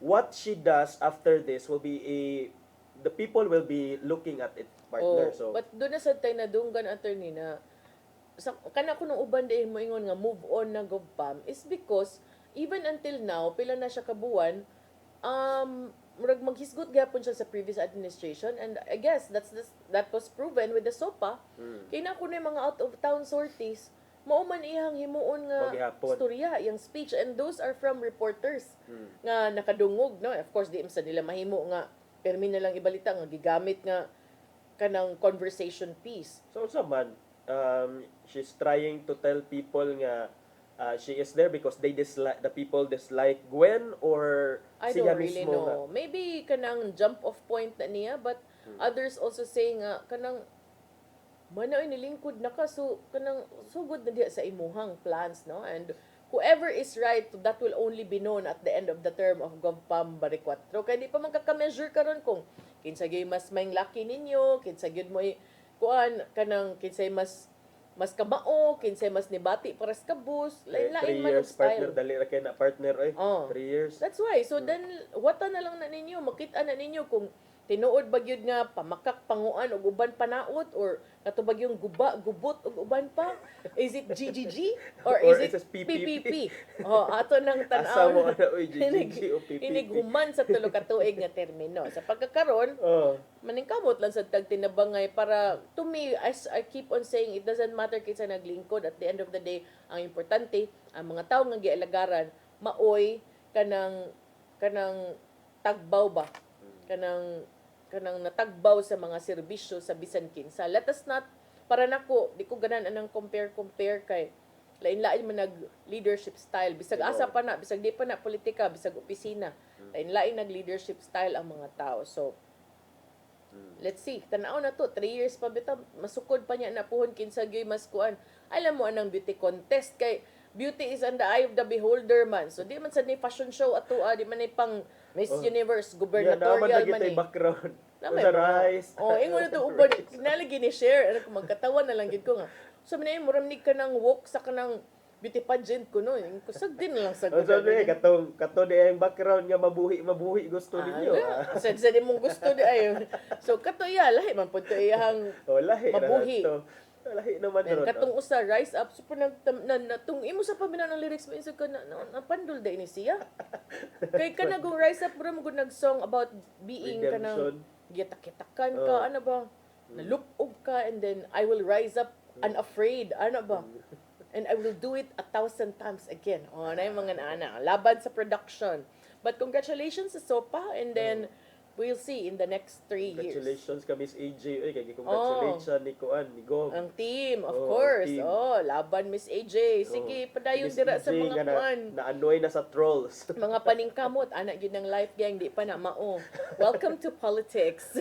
what she does after this will be the people will be looking at it, partner. So but do na sad tay nadunggan attorney na kana ko nung uban diin mo ingon nga move on na GovPam is because even until now pila na siya kabuan murag maghisgot gyapon siya sa previous administration, and I guess that was proven with the SOPA. Kay na kuno mga out of town sorties mao man iyang himuon nga storya yang speech, and those are from reporters nga nakadungog no. Of course di sa nila mahimo nga permi na lang ibalita nga gigamit nga kanang conversation piece. So man she's trying to tell people nga she is there because the people dislike Gwen, or I don't really know. Maybe kanang jump off point na niya, but others also say nga kanang manaoy nilingkod na ka, so kanang sugod na diya sa imuhang plans no, and whoever is right that will only be known at the end of the term of GovPam Baricuatro. Kaya di pa man kaka-measure karon kung kinsa gyud mas maing laki ninyo, kinsa gyud mo kuan kanang kinsay mas mas kabao, kinsay mas nibati paras kabus, lain-lain 3 man ang years partner, style. dali ra kay na partner ay. Oh. 3 years. That's why. So then, wata na lang na ninyo, makita na ninyo kung tinuod ba gyud nga pamakak panguan og uban panaot or katubag yung gubot og uban pa. Is it GGG or is it PPP? Oh, ato nang Asa mo tan-aw. ana oy GGG o PPP. Iniguman sa tulo ka tuig nga termino. Sa pagkakaron, maningkamot lang sa tagtinabangay para to me, as I keep on saying, it doesn't matter kinsa naglingkod. At the end of the day, ang importante, ang mga tawo nga gialagaran, maoy kanang tagbaw ba? Kanang natagbaw sa mga serbisyo sa bisan kinsa. Let us not, para nako, di ko ganan anang compare kay lain-lain man nag leadership style. Bisag asa pa na, bisag di pa na politika, bisag opisina. Lain-lain nag leadership style ang mga tao. So, let's see. Tanaw na to, 3 years pa bitaw, masukod pa niya na puhon kinsa gyoy mas kuan. Alam mo anang beauty contest kay beauty is in the eye of the beholder man. So di man sa ni fashion show ato, di man ni pang Miss Universe, gubernatorial man ni. Background. Na Sa rice. ingon na to uban, nalagi ni share, ano ko magkatawan na lang gid ko nga. So man muramnig ka nang walk sa kanang beauty pageant ko no. Kusag din lang sa Sabi katong di ang background nga mabuhi gusto ninyo. Sa di mong gusto di ayo. So kato iya lahi man pud to iyang lahi mabuhi. Lahi naman ron. Katong usa rise up super natong imo sa pamina ng lyrics mo isog ka na pandol da ini siya. Kay kanagong rise up bro mo nag song about being kanang gitakitakan ka ano ba? Nalupog ka and then I will rise up unafraid ano ba? And I will do it 1,000 times again. Oh, na yung mga ana. Laban sa production. But congratulations sa Sopa and then we'll see in the next 3 years. Congratulations ka Miss AJ. Ay, congratulations ni Kuan, ni Gog. Ang team, of course. Team. Laban Miss AJ. Sige, padayon dira sa mga kuan. Na-annoy na sa trolls. Mga paningkamot, anak yun ng life gang, di pa na mao. Welcome to politics.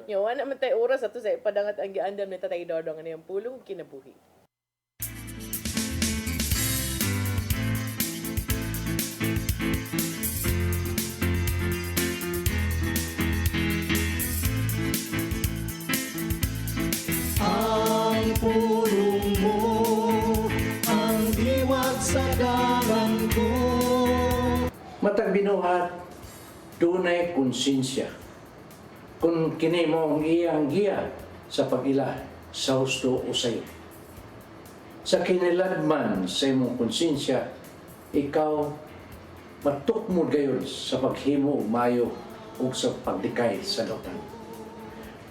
Yawan naman tayo oras ato sa ipadangat ang giandam ni Tatay Dodong ano yung pulong kinabuhi. Ang pulong mo, ang diwag sa dalan ko. Matag binuhat, dunay konsensya. Kung kini mo ang iyang giya sa pag-ila sa husto o sayo. Sa kiniladman sa imong konsensya, ikaw matukmod gayon sa paghimo og maayo ug sa pagdikay sa lautan.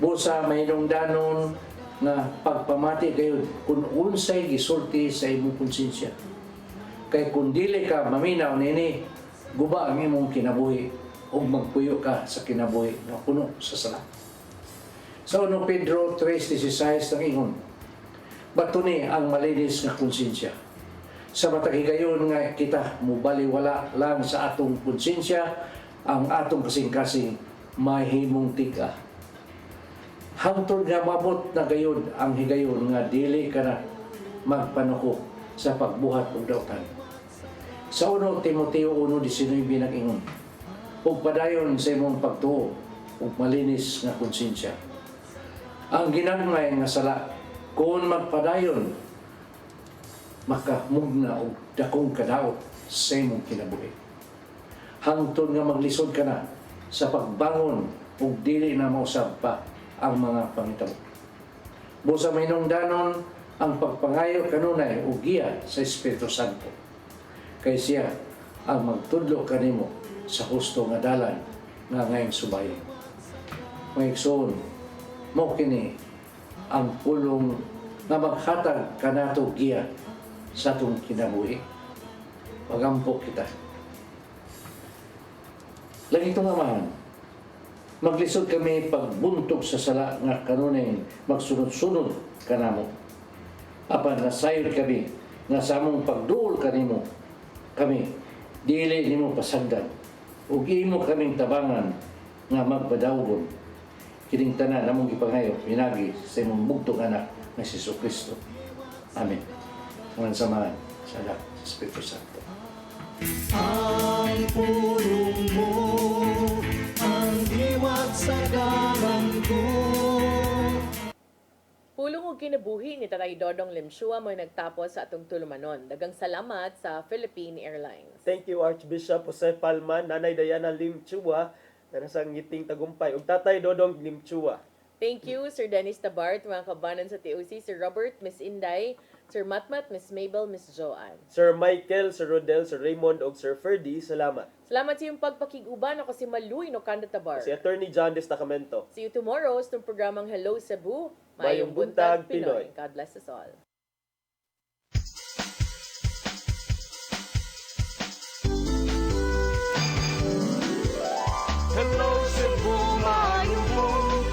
Busa may danon na pagpamati gayon kung unsay gisulti sa imong konsensya. Kay kung dili ka maminaw nini, guba ang imong kinabuhi o magpuyo ka sa kinabuhi na puno sa sala. Sa 1 Pedro 3:16 nang ingon, batuni ang malinis nga konsensya. Sa matag higayon nga kita mubaliwala lang sa atong konsensya, ang atong kasing-kasing mahimong tiga. Hangtod nga mabot na gayon ang higayon nga dili ka na magpanuko sa pagbuhat og dautan. Sa 1 Timoteo 1:19 nag-ingon, ug padayon sa imong pagtuo ug malinis nga konsensya. Ang ginagmay nga sala kung magpadayon makamugna og dakong kadaot sa imong kinabuhi. Hangtod nga maglisod ka na sa pagbangon ug dili na mausab pa ang mga pangitabo. Busa mainungdanon ang pagpangayo kanunay ug giya sa Espiritu Santo. Kay siya ang magtudlo kanimo sa husto nga dalan nga ngayong subayon. Mga igsoon, mao kini ang pulong nga maghatag kanato giya sa atong kinabuhi. Pagampo kita. Lagi ito naman, maglisod kami pagbuntog sa sala nga kanunay magsunod-sunod kanamo. Apan nasayod kami nga sa among pagduol kanimo kami dili nimo pasagdan ug imo kaming tabangan nga magpadawgon kining tanan namong gipangayo pinagi sa imong bugtong anak nga si Jesucristo. Amen. Ang samahan sa lahat sa Espiritu Santo. Ang pulong mo, ang diwag sa dalan ko. Pulong ug kinabuhi ni Tatay Dodong Limshua mo nagtapos sa atong tulumanon. Dagang salamat sa Philippine Airlines. Thank you Archbishop Jose Palman, Nanay Diana Lim Chua, na nasa ngiting tagumpay, ug Tatay Dodong Lim Chua. Thank you, Sir Dennis Tabart, mga kabanan sa TOC, Sir Robert, Miss Inday, Sir Matmat, Miss Mabel, Miss Joanne. Sir Michael, Sir Rodel, Sir Raymond, ug Sir Ferdy, salamat. Salamat sa iyong pagpakiguban. Ako si Maluy no Kanda Tabar. Si Attorney John Destacamento. See you tomorrow sa programang Hello Cebu. Maayong Buntag, Pinoy. God bless us all. Hello Cebu.